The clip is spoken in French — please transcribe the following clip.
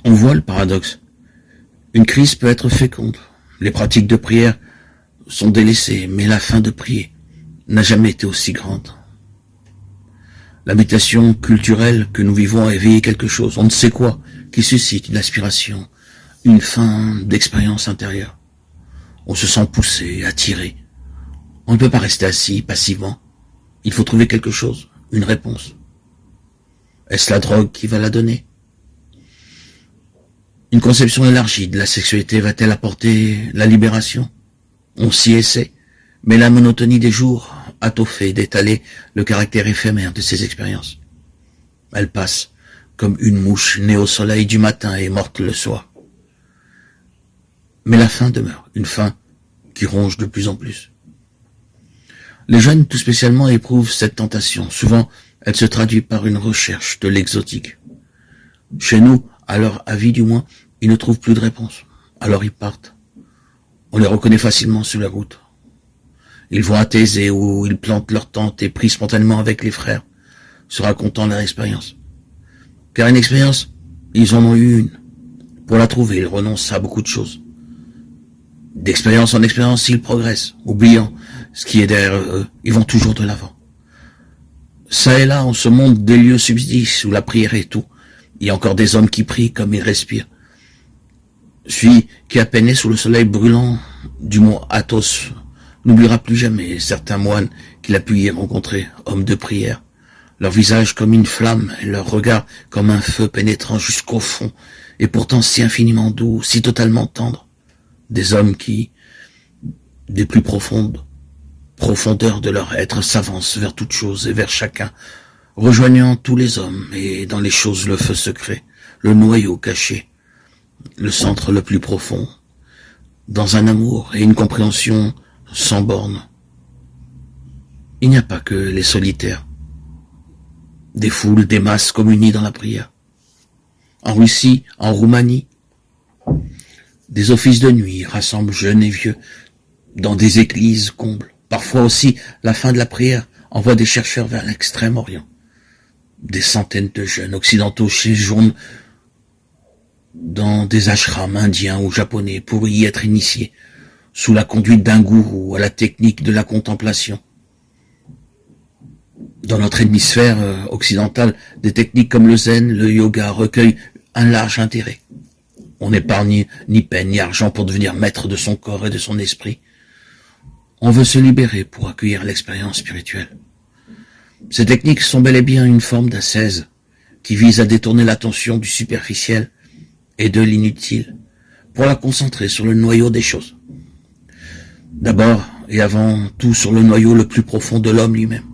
On voit le paradoxe. Une crise peut être féconde. Les pratiques de prière sont délaissées, mais la faim de prier n'a jamais été aussi grande. La mutation culturelle que nous vivons a éveillé quelque chose, on ne sait quoi, qui suscite une aspiration, une faim d'expérience intérieure. On se sent poussé, attiré. On ne peut pas rester assis passivement. Il faut trouver quelque chose, une réponse. Est-ce la drogue qui va la donner? Une conception élargie de la sexualité va-t-elle apporter la libération? On s'y essaie, mais la monotonie des jours a tôt fait d'étaler le caractère éphémère de ces expériences. Elle passe comme une mouche née au soleil du matin et morte le soir. Mais la faim demeure, une faim qui ronge de plus en plus. Les jeunes tout spécialement éprouvent cette tentation. Souvent, elle se traduit par une recherche de l'exotique. Chez nous, à leur avis du moins, ils ne trouvent plus de réponse. Alors ils partent. On les reconnaît facilement sur la route. Ils vont à Thésée où ils plantent leur tente et prient spontanément avec les frères, se racontant leur expérience. Car une expérience, ils en ont eu une. Pour la trouver, ils renoncent à beaucoup de choses. D'expérience en expérience, ils progressent, oubliant ce qui est derrière eux. Ils vont toujours de l'avant. Ça et là, en ce monde, des lieux subsistent où la prière est tout. Il y a encore des hommes qui prient comme ils respirent. Celui qui a peiné sous le soleil brûlant du mont Athos n'oubliera plus jamais certains moines qu'il a pu y rencontrer, hommes de prière. Leur visage comme une flamme et leur regard comme un feu pénétrant jusqu'au fond, et pourtant si infiniment doux, si totalement tendre. Des hommes qui, des plus profondeurs de leur être, s'avancent vers toute chose et vers chacun, rejoignant tous les hommes et dans les choses le feu secret, le noyau caché, le centre le plus profond, dans un amour et une compréhension sans bornes. Il n'y a pas que les solitaires, des foules, des masses communient dans la prière. En Russie, en Roumanie, des offices de nuit rassemblent jeunes et vieux dans des églises combles. Parfois aussi, la fin de la prière envoie des chercheurs vers l'extrême-orient. Des centaines de jeunes occidentaux séjournent dans des ashrams indiens ou japonais pour y être initiés, sous la conduite d'un gourou à la technique de la contemplation. Dans notre hémisphère occidental, des techniques comme le zen, le yoga recueillent un large intérêt. On n'épargne ni peine ni argent pour devenir maître de son corps et de son esprit. On veut se libérer pour accueillir l'expérience spirituelle. Ces techniques sont bel et bien une forme d'ascèse qui vise à détourner l'attention du superficiel et de l'inutile pour la concentrer sur le noyau des choses. D'abord et avant tout sur le noyau le plus profond de l'homme lui-même.